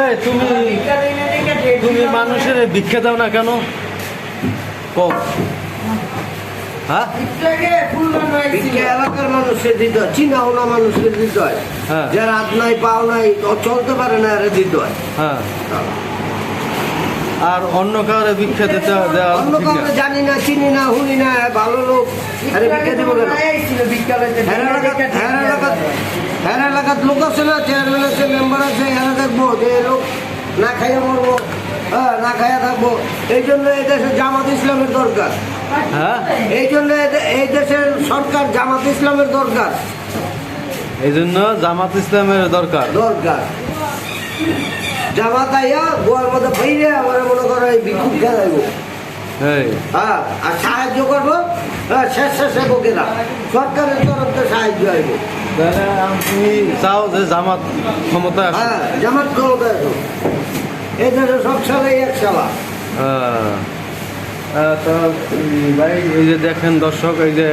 এই তুমি মানুষের ভিক্ষা দাও না কেন? কও। হ্যাঁ, ভিক্ষা এলাকার মানুষকে দিতে হয়, চিনা ওনা মানুষকে দিতে হয়। হ্যাঁ। যারা হাত নাই পাও নাই চলতে পারে না এরা দিতে হয়। হ্যাঁ। আর অন্য কাউরে ভিক্ষা দিতে দেওয়া অন্য ঠিক না। কাউকে জানি না, চিনি না, শুনি না, ভালো লোক আরে ভিক্ষা দিব কেন? হ্যাঁ এলাকার লোক আছে না, চেয়ারম্যান আছে, মেম্বার আছে, এরা দেখবো যে লোক না খাইয়া মরবো, হ্যাঁ না খাইয়া থাকবো। এই জন্য এই দেশে জামাত ইসলামের দরকার। হ্যাঁ, এই জন্য এই দেশের সরকার জামাত ইসলামের দরকার। এই জন্য জামাত ইসলামের দরকার। জামাত আইয়া গোয়ার মধ্যে ফেলে আমরা মনে করো এই ভিক্ষুক খেলাইবো। এই হ্যাঁ, আর সাহায্য করবো স্বেচ্ছাসেবকেরা, সরকারের তরফ থেকে সাহায্য আইব। তাহলে তুমি চাও যে জামাত ক্ষমতায় আসে? হ্যাঁ, জামাত ক্ষমতা আসো। এই দেশে সব সালাই এক সালা। তো ভাই এই যে দেখেন দর্শক, এই যে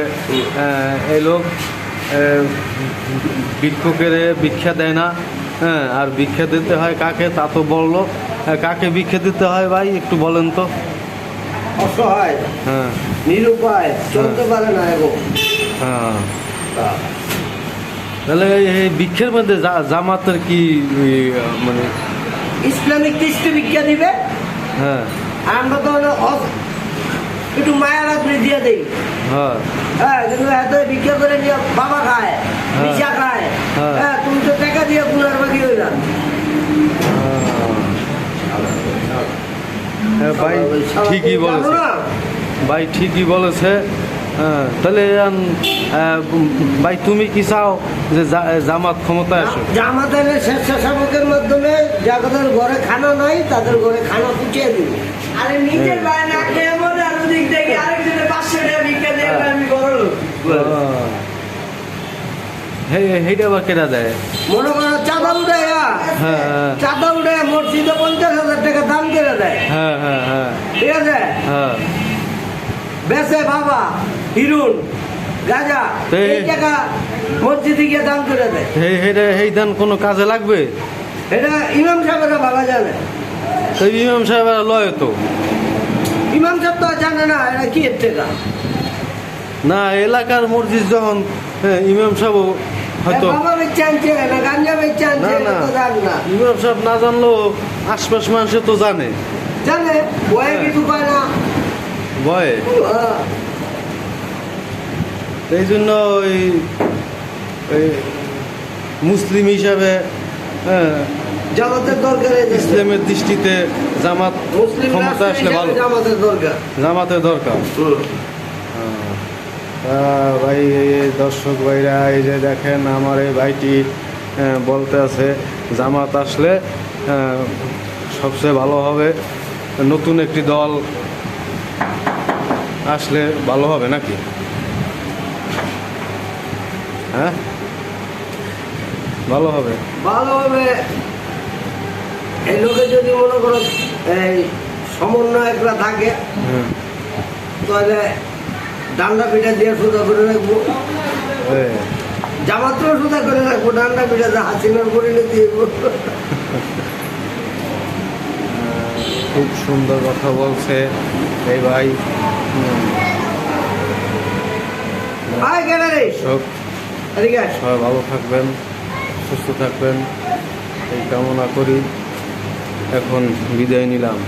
এই লোক ভিক্ষুকের ভিক্ষা দেয় না। হ্যাঁ, আর ভিক্ষা দিতে হয় কাকে তা তো বললো। কাকে ভিক্ষা দিতে হয় ভাই একটু বলেন তো। অসহায়, হ্যাঁ, নিরুপায়, চলতে পারে না এবং হ্যাঁ। তাহলে এই ভিক্ষের মধ্যে জামাতের কি মানে ইসলামিক দৃষ্টি ভিক্ষা দিবে। হ্যাঁ, আমরা তো একটু মায়া রাত্রি দিয়ে দিই। হ্যাঁ, হ্যাঁ, কিন্তু এত ভিক্ষা করে নিয়ে বাবা খায়, নিশা খায়। হ্যাঁ। হ্যাঁ, তুমি তো টাকা দিয়ে গুলার বাকি হইলাম। ভাই ঠিকই বলেছে, ভাই ঠিকই বলেছে। হ্যাঁ, তাহলে ভাই তুমি কি চাও যে জামাত ক্ষমতায় আসে? জামাত এনে স্বেচ্ছাসেবকের মাধ্যমে যাদের ঘরে খানা নাই তাদের ঘরে খানা পুচিয়ে দিবে। আরে নিজের ভাই না খেয়ে মনে আর ওদিক থেকে আরেকজনের 500 টাকা ভিক্ষা দিয়ে আমি বড় লোক। সেইটা আবার কেনা দেয়? মনে করো চাঁদা উঠায়, হ্যাঁ, চাঁদা উঠায় মসজিদে 50,000 টাকা দাম করে দেয়। হ্যাঁ, হ্যাঁ, হ্যাঁ, ঠিক আছে, হ্যাঁ। বেচে বাবা হিরুন গাঁজা, এই টাকা মসজিদে গিয়ে দাম করে দেয়। এই দান কোনো কাজে লাগবে? এটা ইমাম সাহেবেরা ভালো জানে। তো ইমাম সাহেব লয় তো? ইমাম সাহেব তো জানে না এটা কি এর টাকা। না, এলাকার মসজিদ যখন ইমাম সাহেব হয়তো বাবা বেচে আনছে না, গাঞ্জা বেচে আনছে, না, এটা তো জানে না। ইমাম সাহেব না জানলেও আশপাশ মানুষে তো জানে। জানে বয়ে কিছু পায় না, ভয়ে। হ্যাঁ। এই জন্য ওই মুসলিম হিসাবে জামাতের দরকার। ইসলামের দৃষ্টিতে জামাত মুসলিম ক্ষমতা আসলে ভালো। জামাতের দরকার, জামাতের দরকার। ভাই এই দর্শক ভাইরা, এই যে দেখেন আমার এই ভাইটি বলতে আছে জামাত আসলে সবচেয়ে ভালো হবে, নতুন একটি দল আসলে ভালো হবে নাকি? হ্যাঁ, ভালো হবে, ভালো হবে। এই লোকে যদি মনে করো এই সমন্বয়করা থাকে হ্যাঁ, তাহলে ডান্ডা পিঠা দিয়ে সোজা করে রাখবো। হ্যাঁ। জামাতেও সোজা করে রাখবো, ডান্ডা পিঠা দিয়ে হাসিনার পরিণতি। খুব সুন্দর কথা বলছে এই ভাই। সব সবাই ভালো থাকবেন, সুস্থ থাকবেন এই কামনা করি। এখন বিদায় নিলাম।